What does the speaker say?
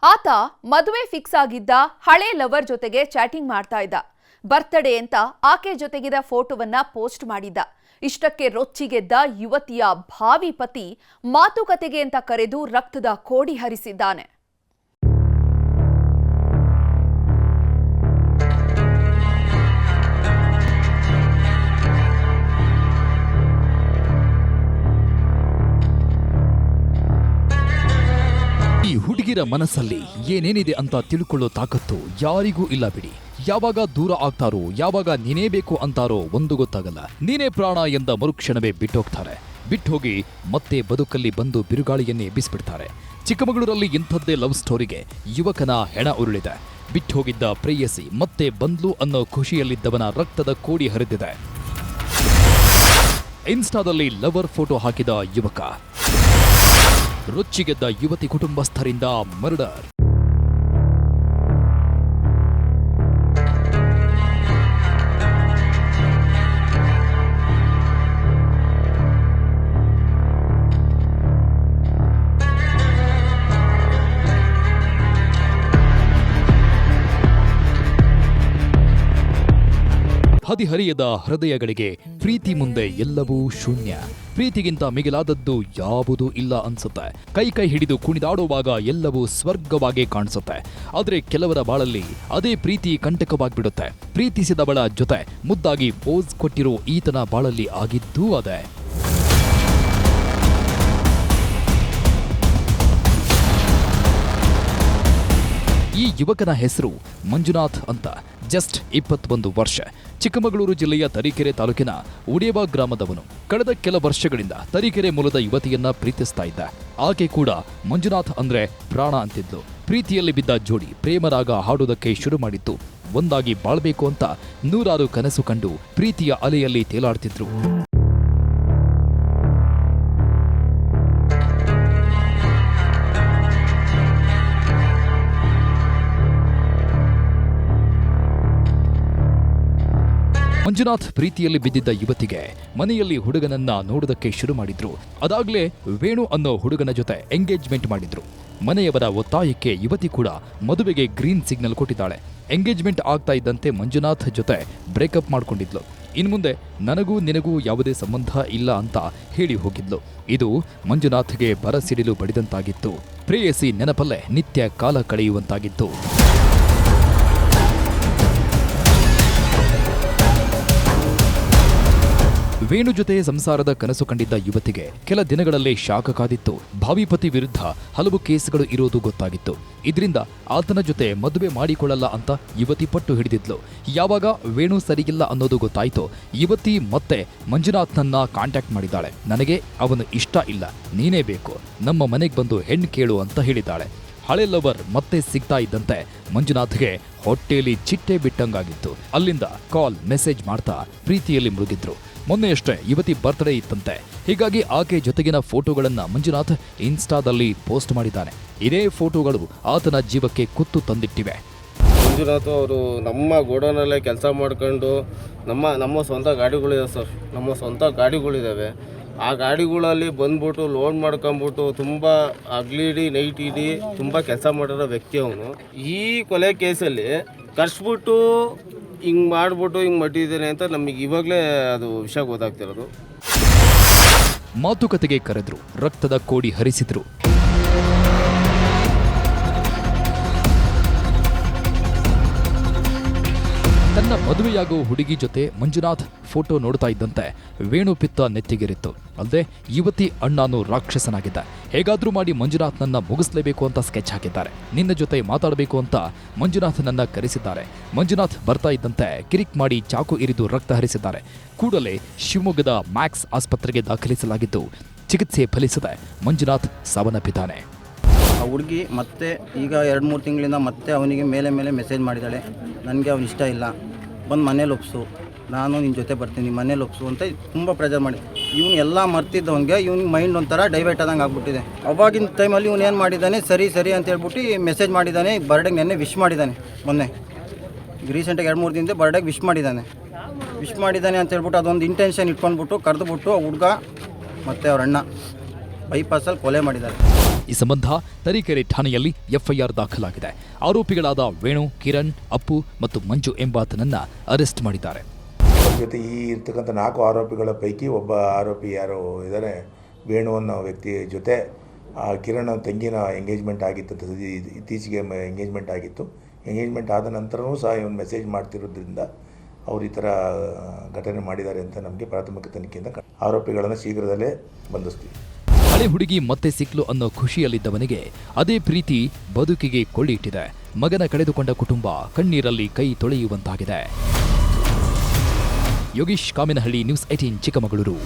ಆತ ಮದುವೆ ಫಿಕ್ಸ್ ಆಗಿದ್ದ ಹಳೆ ಲವರ್ ಜೊತೆಗೆ ಚಾಟಿಂಗ್ ಮಾಡ್ತಾ ಇದ್ದ. ಬರ್ತ್ಡೇ ಅಂತ ಆಕೆ ಜೊತೆಗಿದ್ದ ಫೋಟೋವನ್ನ ಪೋಸ್ಟ್ ಮಾಡಿದ್ದ. ಇಷ್ಟಕ್ಕೆ ರೊಚ್ಚಿಗೆದ್ದ ಯುವತಿಯ ಭಾವಿ ಪತಿ ಮಾತುಕತೆಗೆ ಅಂತ ಕರೆದು ರಕ್ತದ ಕೋಡಿ ಹರಿಸಿದ್ದಾನೆ. ಈ ಹುಡುಗಿರ ಮನಸ್ಸಲ್ಲಿ ಏನೇನಿದೆ ಅಂತ ತಿಳ್ಕೊಳ್ಳೋ ತಾಕತ್ತು ಯಾರಿಗೂ ಇಲ್ಲ ಬಿಡಿ. ಯಾವಾಗ ದೂರ ಆಗ್ತಾರೋ, ಯಾವಾಗ ನೀನೇ ಬೇಕು ಅಂತಾರೋ ಒಂದು ಗೊತ್ತಾಗಲ್ಲ. ನೀನೇ ಪ್ರಾಣ ಎಂದ ಮರುಕ್ಷಣವೇ ಬಿಟ್ಟೋಗ್ತಾರೆ. ಬಿಟ್ಟೋಗಿ ಮತ್ತೆ ಬದುಕಲ್ಲಿ ಬಂದು ಬಿರುಗಾಳಿಯನ್ನೇ ಎಬ್ಬಿಸ್ಬಿಡ್ತಾರೆ. ಚಿಕ್ಕಮಗಳೂರಲ್ಲಿ ಇಂಥದ್ದೇ ಲವ್ ಸ್ಟೋರಿಗೆ ಯುವಕನ ಹೆಣ ಉರುಳಿದೆ. ಬಿಟ್ಟೋಗಿದ್ದ ಪ್ರೇಯಸಿ ಮತ್ತೆ ಬಂದ್ಲು ಅನ್ನೋ ಖುಷಿಯಲ್ಲಿದ್ದವನ ರಕ್ತದ ಕೋಡಿ ಹರಿದಿದೆ. ಇನ್ಸ್ಟಾದಲ್ಲಿ ಲವರ್ ಫೋಟೋ ಹಾಕಿದ ಯುವಕ, ರೊಚ್ಚಿಗೆದ್ದ ಯುವತಿ ಕುಟುಂಬಸ್ಥರಿಂದ ಮರ್ಡರ್. ಹದಿಹರಿಯದ ಹೃದಯಗಳಿಗೆ ಪ್ರೀತಿ ಮುಂದೆ ಎಲ್ಲವೂ ಶೂನ್ಯ. ಪ್ರೀತಿಗಿಂತ ಮಿಗಿಲಾದದ್ದು ಯಾವುದೂ ಇಲ್ಲ ಅನ್ಸುತ್ತೆ. ಕೈ ಹಿಡಿದು ಕುಣಿದಾಡುವಾಗ ಎಲ್ಲವೂ ಸ್ವರ್ಗವಾಗಿ ಕಾಣಿಸುತ್ತೆ. ಆದರೆ ಕೆಲವರ ಬಾಳಲ್ಲಿ ಅದೇ ಪ್ರೀತಿ ಕಂಟಕವಾಗಿಬಿಡುತ್ತೆ. ಪ್ರೀತಿಸಿದವಳ ಜೊತೆ ಮುದ್ದಾಗಿ ಪೋಸ್ ಕೊಟ್ಟಿರೋ ಈತನ ಬಾಳಲ್ಲಿ ಆಗಿದ್ದೂ ಅದೇ. ಈ ಯುವಕನ ಹೆಸರು ಮಂಜುನಾಥ್ ಅಂತ. ಜಸ್ಟ್ 21 ವರ್ಷ. ಚಿಕ್ಕಮಗಳೂರು ಜಿಲ್ಲೆಯ ತರೀಕೆರೆ ತಾಲೂಕಿನ ಉಡೇವ ಗ್ರಾಮದವನು. ಕಳೆದ ಕೆಲ ವರ್ಷಗಳಿಂದ ತರೀಕೆರೆ ಮೂಲದ ಯುವತಿಯನ್ನ ಪ್ರೀತಿಸ್ತಾ ಇದ್ದ. ಆಕೆ ಕೂಡ ಮಂಜುನಾಥ್ ಅಂದ್ರೆ ಪ್ರಾಣ ಅಂತಿದ್ಲು. ಪ್ರೀತಿಯಲ್ಲಿ ಬಿದ್ದ ಜೋಡಿ ಪ್ರೇಮರಾಗ ಹಾಡೋದಕ್ಕೆ ಶುರು ಮಾಡಿತ್ತು. ಒಂದಾಗಿ ಬಾಳ್ಬೇಕು ಅಂತ ನೂರಾರು ಕನಸು ಕಂಡು ಪ್ರೀತಿಯ ಅಲೆಯಲ್ಲಿ ತೇಲಾಡ್ತಿದ್ರು. ಮಂಜುನಾಥ್ ಪ್ರೀತಿಯಲ್ಲಿ ಬಿದ್ದಿದ್ದ ಯುವತಿಗೆ ಮನೆಯಲ್ಲಿ ಹುಡುಗನನ್ನ ನೋಡೋದಕ್ಕೆ ಶುರು ಮಾಡಿದ್ರು. ಅದಾಗ್ಲೇ ವೇಣು ಅನ್ನೋ ಹುಡುಗನ ಜೊತೆ ಎಂಗೇಜ್ಮೆಂಟ್ ಮಾಡಿದ್ರು. ಮನೆಯವರ ಒತ್ತಾಯಕ್ಕೆ ಯುವತಿ ಕೂಡ ಮದುವೆಗೆ ಗ್ರೀನ್ ಸಿಗ್ನಲ್ ಕೊಟ್ಟಿದ್ದಾಳೆ. ಎಂಗೇಜ್ಮೆಂಟ್ ಆಗ್ತಾ ಇದ್ದಂತೆ ಮಂಜುನಾಥ್ ಜೊತೆ ಬ್ರೇಕಪ್ ಮಾಡ್ಕೊಂಡಿದ್ಲು. ಇನ್ಮುಂದೆ ನನಗೂ ನಿನಗೂ ಯಾವುದೇ ಸಂಬಂಧ ಇಲ್ಲ ಅಂತ ಹೇಳಿ ಹೋಗಿದ್ಲು. ಇದು ಮಂಜುನಾಥ್ಗೆ ಬರಸಿಡಿಲು ಬಡಿದಂತಾಗಿತ್ತು. ಪ್ರೇಯಸಿ ನೆನಪಲ್ಲೇ ನಿತ್ಯ ಕಾಲ ಕಳೆಯುವಂತಾಗಿತ್ತು. ವೇಣು ಜೊತೆ ಸಂಸಾರದ ಕನಸು ಕಂಡಿದ್ದ ಯುವತಿಗೆ ಕೆಲ ದಿನಗಳಲ್ಲೇ ಶಾಖ ಕಾದಿತ್ತು. ಭಾವಿ ಪತಿ ವಿರುದ್ಧ ಹಲವು ಕೇಸ್ಗಳು ಇರೋದು ಗೊತ್ತಾಗಿತ್ತು. ಇದರಿಂದ ಆತನ ಜೊತೆ ಮದುವೆ ಮಾಡಿಕೊಳ್ಳಲ್ಲ ಅಂತ ಯುವತಿ ಪಟ್ಟು ಹಿಡಿದಿದ್ಲು. ಯಾವಾಗ ವೇಣು ಸರಿಯಿಲ್ಲ ಅನ್ನೋದು ಗೊತ್ತಾಯ್ತು, ಯುವತಿ ಮತ್ತೆ ಮಂಜುನಾಥ್ನನ್ನ ಕಾಂಟ್ಯಾಕ್ಟ್ ಮಾಡಿದ್ದಾಳೆ. ನನಗೆ ಅವನು ಇಷ್ಟ ಇಲ್ಲ, ನೀನೇ ಬೇಕು, ನಮ್ಮ ಮನೆಗೆ ಬಂದು ಹೆಣ್ಣು ಕೇಳು ಅಂತ ಹೇಳಿದ್ದಾಳೆ. ಹಳೆ ಲವರ್ ಮತ್ತೆ ಸಿಗ್ತಾ ಇದ್ದಂತೆ ಮಂಜುನಾಥ್ಗೆ ಹೊಟ್ಟೆಯಲ್ಲಿ ಚಿಟ್ಟೆ ಬಿಟ್ಟಂಗಾಗಿತ್ತು. ಅಲ್ಲಿಂದ ಕಾಲ್ ಮೆಸೇಜ್ ಮಾಡ್ತಾ ಪ್ರೀತಿಯಲ್ಲಿ ಮುಳುಗಿದ್ರು. ಮೊನ್ನೆಯಷ್ಟೇ ಯುವತಿ ಬರ್ತ್ಡೇ ಇತ್ತಂತೆ. ಹೀಗಾಗಿ ಆಕೆ ಜೊತೆಗಿನ ಫೋಟೋಗಳನ್ನ ಮಂಜುನಾಥ್ ಇನ್ಸ್ಟಾದಲ್ಲಿ ಪೋಸ್ಟ್ ಮಾಡಿದ್ದಾನೆ. ಇದೇ ಫೋಟೋಗಳು ಆತನ ಜೀವಕ್ಕೆ ಕುತ್ತು ತಂದಿಟ್ಟಿವೆ. ಮಂಜುನಾಥ್ ಅವರು ನಮ್ಮ ಗೋಡೌನಲ್ಲೇ ಕೆಲಸ ಮಾಡ್ಕೊಂಡು ನಮ್ಮ ಸ್ವಂತ ಗಾಡಿಗಳಿದೆ ಸರ್. ನಮ್ಮ ಸ್ವಂತ ಗಾಡಿಗಳಿದ್ದಾವೆ. ಆ ಗಾಡಿಗಳಲ್ಲಿ ಬಂದ್ಬಿಟ್ಟು ಲೋಡ್ ಮಾಡ್ಕೊಂಬಿಟ್ಟು ತುಂಬ ಹಗ್ಲಿಡಿ ನೈಟ್ ಇಡಿ ತುಂಬ ಕೆಲಸ ಮಾಡಿರೋ ವ್ಯಕ್ತಿ ಅವನು. ಈ ಕೊಲೆ ಕೇಸಲ್ಲಿ ಕರ್ಸ್ಬಿಟ್ಟು ಹಿಂಗೆ ಮಾಡ್ಬಿಟ್ಟು ಹಿಂಗೆ ಮಟ್ಟಿದ್ದೇನೆ ಅಂತ ನಮಗೆ ಇವಾಗಲೇ ಅದು ವಿಷಯ ಗೊತ್ತಾಗ್ತಿರೋದು. ಮಾತುಕತೆಗೆ ಕರೆದ್ರು, ರಕ್ತದ ಕೋಡಿ ಹರಿಸಿದ್ರು. ತನ್ನ ಮದುವೆಯಾಗೋ ಹುಡುಗಿ ಜೊತೆ ಮಂಜುನಾಥ್ ಫೋಟೋ ನೋಡ್ತಾ ಇದ್ದಂತೆ ವೇಣು ಪಿತ್ತ ನೆತ್ತಿಗೆರಿತ್ತು. ಅಲ್ಲದೆ ಯುವತಿ ಅಣ್ಣನೂ ರಾಕ್ಷಸನಾಗಿದ್ದ. ಹೇಗಾದ್ರೂ ಮಾಡಿ ಮಂಜುನಾಥ್ನನ್ನ ಮುಗಿಸ್ಲೇಬೇಕು ಅಂತ ಸ್ಕೆಚ್ ಹಾಕಿದ್ದಾರೆ. ನಿನ್ನ ಜೊತೆ ಮಾತಾಡಬೇಕು ಅಂತ ಮಂಜುನಾಥ್ನನ್ನ ಕರೆಸಿದ್ದಾರೆ. ಮಂಜುನಾಥ್ ಬರ್ತಾ ಇದ್ದಂತೆ ಕಿರಿಕ್ ಮಾಡಿ ಚಾಕು ಇರಿದು ರಕ್ತ ಹರಿಸಿದ್ದಾರೆ. ಕೂಡಲೇ ಶಿವಮೊಗ್ಗದ ಮ್ಯಾಕ್ಸ್ ಆಸ್ಪತ್ರೆಗೆ ದಾಖಲಿಸಲಾಗಿದ್ದು ಚಿಕಿತ್ಸೆ ಫಲಿಸದೆ ಮಂಜುನಾಥ್ ಸಾವನ್ನಪ್ಪಿದ್ದಾನೆ. ಆ ಹುಡುಗಿ ಮತ್ತೆ ಈಗ 2-3 ತಿಂಗಳಿಂದ ಮತ್ತೆ ಅವನಿಗೆ ಮೇಲೆ ಮೆಸೇಜ್ ಮಾಡಿದ್ದಾಳೆ. ನನಗೆ ಅವನು ಇಷ್ಟ ಇಲ್ಲ, ಬಂದು ಮನೇಲಿ ಒಪ್ಸು, ನಾನು ನಿನ್ನ ಜೊತೆ ಬರ್ತೀನಿ, ಮನೇಲಿ ಒಪ್ಸು ಅಂತ ತುಂಬ ಪ್ರೆಜರ್ ಮಾಡಿ ಇವನು ಎಲ್ಲ ಮರ್ತಿದ್ದವನಿಗೆ ಇವನಿಗೆ ಮೈಂಡ್ ಒಂಥರ ಡೈವರ್ಟ್ ಆದಂಗೆ ಆಗ್ಬಿಟ್ಟಿದೆ. ಅವಾಗಿನ ಟೈಮಲ್ಲಿ ಇವನು ಏನು ಮಾಡಿದ್ದಾನೆ, ಸರಿ ಅಂತ ಹೇಳ್ಬಿಟ್ಟು ಮೆಸೇಜ್ ಮಾಡಿದ್ದಾನೆ. ಬರ್ಡೇಗೆ ನೆನ್ನೆ ವಿಶ್ ಮಾಡಿದ್ದಾನೆ. ಮೊನ್ನೆ ರೀಸೆಂಟಾಗಿ 2-3 ದಿನದ ಬರ್ಡೇಗೆ ವಿಶ್ ಮಾಡಿದ್ದಾನೆ ಅಂತ ಹೇಳ್ಬಿಟ್ಟು ಅದೊಂದು ಇಂಟೆನ್ಷನ್ ಇಟ್ಕೊಂಡ್ಬಿಟ್ಟು ಕರೆದುಬಿಟ್ಟು ಹುಡುಗ ಮತ್ತು ಅವ್ರ ಅಣ್ಣ ಬೈಪಾಸಲ್ಲಿ ಕೊಲೆ ಮಾಡಿದ್ದಾರೆ. ಈ ಸಂಬಂಧ ತರೀಕೆರೆ ಠಾಣೆಯಲ್ಲಿ ಎಫ್ಐಆರ್ ದಾಖಲಾಗಿದೆ. ಆರೋಪಿಗಳಾದ ವೇಣು, ಕಿರಣ್, ಅಪ್ಪು ಮತ್ತು ಮಂಜು ಎಂಬಾತನನ್ನ ಅರೆಸ್ಟ್ ಮಾಡಿದ್ದಾರೆ. ಜೊತೆ ಈ ಇರ್ತಕ್ಕಂಥ 4 ಆರೋಪಿಗಳ ಪೈಕಿ ಒಬ್ಬ ಆರೋಪಿ ಯಾರು ಇದ್ದಾರೆ, ವೇಣು ಅನ್ನೋ ವ್ಯಕ್ತಿ ಜೊತೆ ಕಿರಣ್ ತಂಗಿನ ಎಂಗೇಜ್ಮೆಂಟ್ ಆಗಿತ್ತು, ಇತ್ತೀಚೆಗೆ ಎಂಗೇಜ್ಮೆಂಟ್ ಆಗಿತ್ತು. ಎಂಗೇಜ್ಮೆಂಟ್ ಆದ ನಂತರವೂ ಸಹ ಇವನು ಮೆಸೇಜ್ ಮಾಡ್ತಿರೋದ್ರಿಂದ ಅವರು ಈ ಥರ ಘಟನೆ ಮಾಡಿದ್ದಾರೆ ಅಂತ ನಮಗೆ ಪ್ರಾಥಮಿಕ ತನಿಖೆಯಿಂದ ಆರೋಪಿಗಳನ್ನು ಶೀಘ್ರದಲ್ಲೇ ಬಂಧಿಸ್ತೀವಿ. ಹಳೆ ಹುಡುಗಿ ಮತ್ತೆ ಸಿಕ್ಲು ಅನ್ನೋ ಖುಷಿಯಲ್ಲಿದ್ದವನಿಗೆ ಅದೇ ಪ್ರೀತಿ ಬದುಕಿಗೆ ಕೊಳ್ಳಿಟ್ಟಿದೆ. ಮಗನ ಕಳೆದುಕೊಂಡ ಕುಟುಂಬ ಕಣ್ಣೀರಲ್ಲಿ ಕೈ ತೊಳೆಯುವಂತಾಗಿದೆ. ಯೋಗೀಶ್ ಕಾಮಿನಹಳ್ಳಿ, ನ್ಯೂಸ್ 18 ಚಿಕ್ಕಮಗಳೂರು.